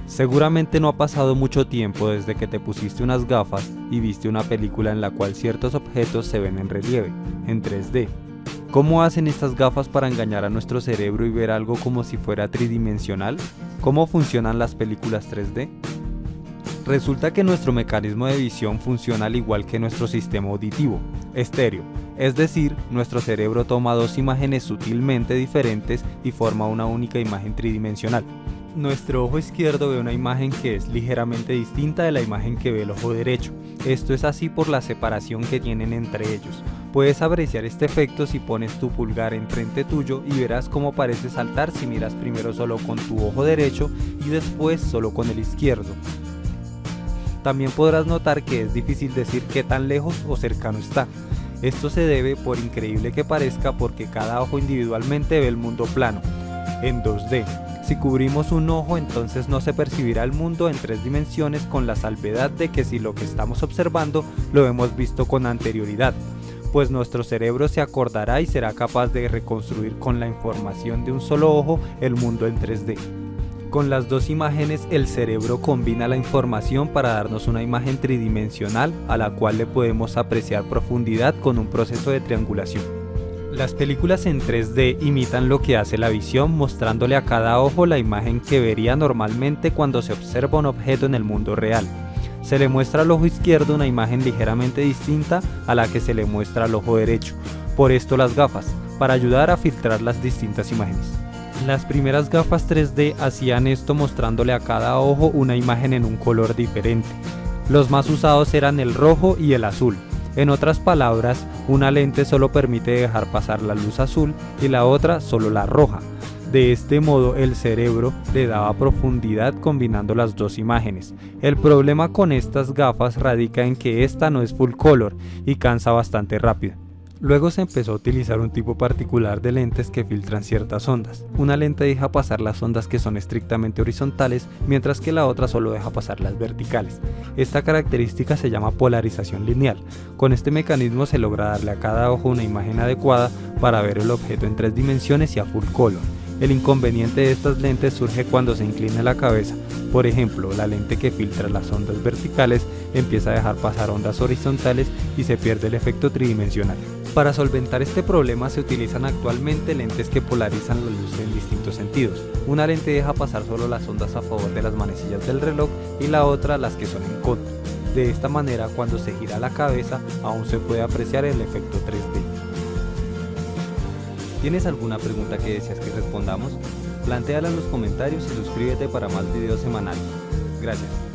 Seguramente no ha pasado mucho tiempo desde que te pusiste unas gafas y viste una película en la cual ciertos objetos se ven en relieve, en 3D. ¿Cómo hacen estas gafas para engañar a nuestro cerebro y ver algo como si fuera tridimensional? ¿Cómo funcionan las películas 3D? Resulta que nuestro mecanismo de visión funciona al igual que nuestro sistema auditivo, estéreo, es decir, nuestro cerebro toma dos imágenes sutilmente diferentes y forma una única imagen tridimensional. Nuestro ojo izquierdo ve una imagen que es ligeramente distinta de la imagen que ve el ojo derecho. Esto es así por la separación que tienen entre ellos. Puedes apreciar este efecto si pones tu pulgar enfrente tuyo y verás cómo parece saltar si miras primero solo con tu ojo derecho y después solo con el izquierdo. También podrás notar que es difícil decir qué tan lejos o cercano está. Esto se debe, por increíble que parezca, porque cada ojo individualmente ve el mundo plano, en 2D. Si cubrimos un ojo, entonces no se percibirá el mundo en 3 dimensiones, con la salvedad de que si lo que estamos observando lo hemos visto con anterioridad, pues nuestro cerebro se acordará y será capaz de reconstruir con la información de un solo ojo el mundo en 3D. Con las dos imágenes el cerebro combina la información para darnos una imagen tridimensional a la cual le podemos apreciar profundidad con un proceso de triangulación. Las películas en 3D imitan lo que hace la visión, mostrándole a cada ojo la imagen que vería normalmente cuando se observa un objeto en el mundo real. Se le muestra al ojo izquierdo una imagen ligeramente distinta a la que se le muestra al ojo derecho. Por esto las gafas, para ayudar a filtrar las distintas imágenes. Las primeras gafas 3D hacían esto mostrándole a cada ojo una imagen en un color diferente. Los más usados eran el rojo y el azul. En otras palabras, una lente solo permite dejar pasar la luz azul y la otra solo la roja. De este modo el cerebro le daba profundidad combinando las dos imágenes. El problema con estas gafas radica en que esta no es full color y cansa bastante rápido. Luego se empezó a utilizar un tipo particular de lentes que filtran ciertas ondas. Una lente deja pasar las ondas que son estrictamente horizontales, mientras que la otra solo deja pasar las verticales. Esta característica se llama polarización lineal. Con este mecanismo se logra darle a cada ojo una imagen adecuada para ver el objeto en 3 dimensiones y a full color. El inconveniente de estas lentes surge cuando se inclina la cabeza. Por ejemplo, la lente que filtra las ondas verticales empieza a dejar pasar ondas horizontales y se pierde el efecto tridimensional. Para solventar este problema se utilizan actualmente lentes que polarizan la luz en distintos sentidos. Una lente deja pasar solo las ondas a favor de las manecillas del reloj y la otra las que son en contra. De esta manera, cuando se gira la cabeza, aún se puede apreciar el efecto 3D. ¿Tienes alguna pregunta que deseas que respondamos? Plantéala en los comentarios y suscríbete para más videos semanales. Gracias.